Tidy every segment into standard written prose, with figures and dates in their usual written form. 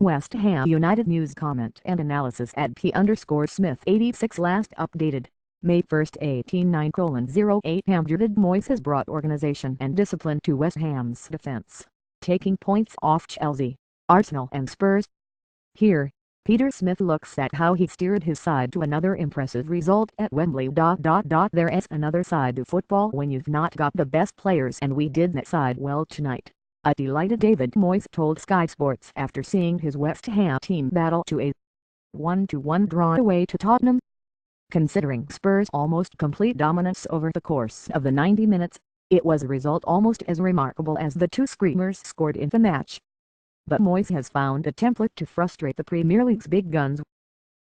West Ham United news comment and analysis at P_Smith86 last updated May 1, 1809:08 David Moyes has brought organisation and discipline to West Ham's defence, taking points off Chelsea, Arsenal and Spurs. Here, Peter Smith looks at how he steered his side to another impressive result at Wembley. There's another side to football when you've not got the best players, and we did that side well tonight. A delighted David Moyes told Sky Sports after seeing his West Ham team battle to a 1-1 draw away to Tottenham. Considering Spurs' almost complete dominance over the course of the 90 minutes, it was a result almost as remarkable as the two screamers scored in the match. But Moyes has found a template to frustrate the Premier League's big guns.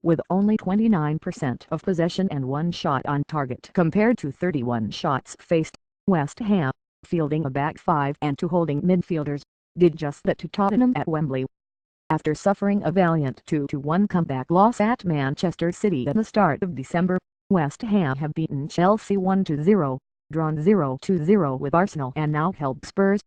With only 29% of possession and one shot on target compared to 31 shots faced, West Ham, fielding a back five and two holding midfielders, did just that to Tottenham at Wembley. After suffering a valiant 2-1 comeback loss at Manchester City at the start of December, West Ham have beaten Chelsea 1-0, drawn 0-0 with Arsenal and now held Spurs.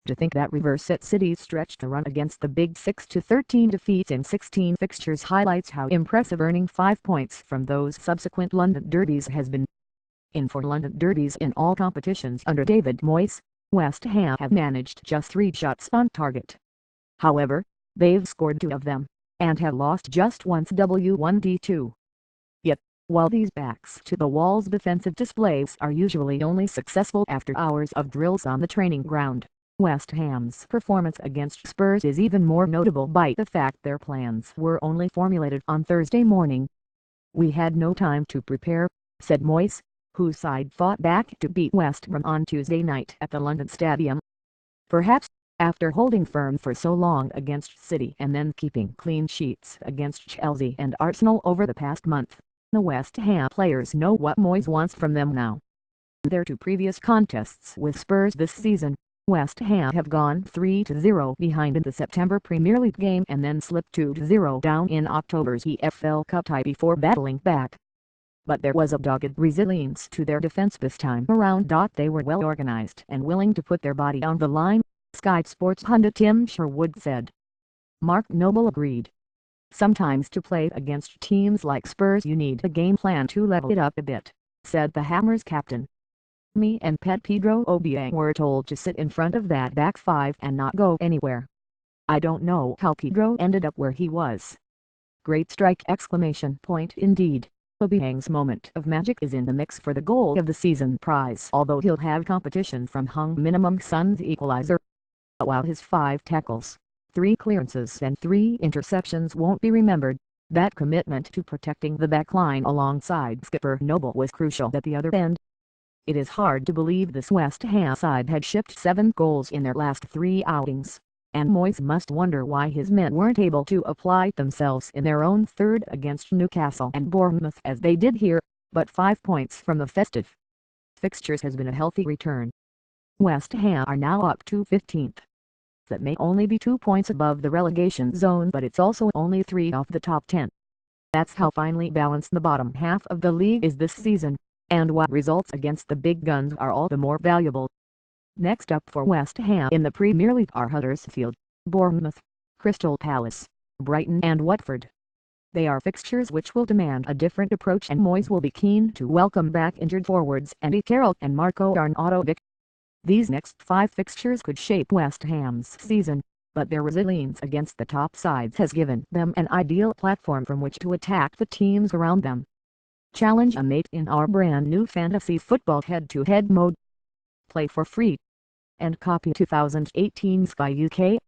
To think that reverse at City's stretched the run against the Big Six to 13 defeats in 16 fixtures highlights how impressive earning 5 points from those subsequent London derbies has been. In 4 London derbies in all competitions under David Moyes, West Ham have managed just 3 shots on target. However, they've scored 2 of them, and have lost just once. W1D2. Yet, while these backs-to-the-walls defensive displays are usually only successful after hours of drills on the training ground, West Ham's performance against Spurs is even more notable by the fact their plans were only formulated on Thursday morning. "We had no time to prepare," said Moyes, whose side fought back to beat West Ham on Tuesday night at the London Stadium. Perhaps, after holding firm for so long against City and then keeping clean sheets against Chelsea and Arsenal over the past month, the West Ham players know what Moyes wants from them now. Their 2 previous contests with Spurs this season, West Ham have gone 3-0 behind in the September Premier League game and then slipped 2-0 down in October's EFL Cup tie before battling back. But there was a dogged resilience to their defense this time around. They were well organized and willing to put their body on the line, Sky Sports pundit Tim Sherwood said. Mark Noble agreed. "Sometimes to play against teams like Spurs you need a game plan to level it up a bit," said the Hammers captain. "Me and Pedro Obiang were told to sit in front of that back five and not go anywhere. I don't know how Pedro ended up where he was. Great strike! Indeed. Obiang's moment of magic is in the mix for the goal of the season prize, although he'll have competition from Hung Minimum Son's equalizer. While his 5 tackles, 3 clearances and 3 interceptions won't be remembered, that commitment to protecting the backline alongside skipper Noble was crucial at the other end. It is hard to believe this West Ham side had shipped 7 goals in their last 3 outings, and Moyes must wonder why his men weren't able to apply themselves in their own third against Newcastle and Bournemouth as they did here, but 5 points from the festive fixtures has been a healthy return. West Ham are now up to 15th. That may only be 2 points above the relegation zone, but it's also only 3 off the top 10. That's how finely balanced the bottom half of the league is this season, and why results against the big guns are all the more valuable. Next up for West Ham in the Premier League are Huddersfield, Bournemouth, Crystal Palace, Brighton and Watford. They are fixtures which will demand a different approach, and Moyes will be keen to welcome back injured forwards Andy Carroll and Marco Arnautovic. These next 5 fixtures could shape West Ham's season, but their resilience against the top sides has given them an ideal platform from which to attack the teams around them. Challenge a mate in our brand new fantasy football head-to-head mode. Play for free and copy 2018 Sky UK.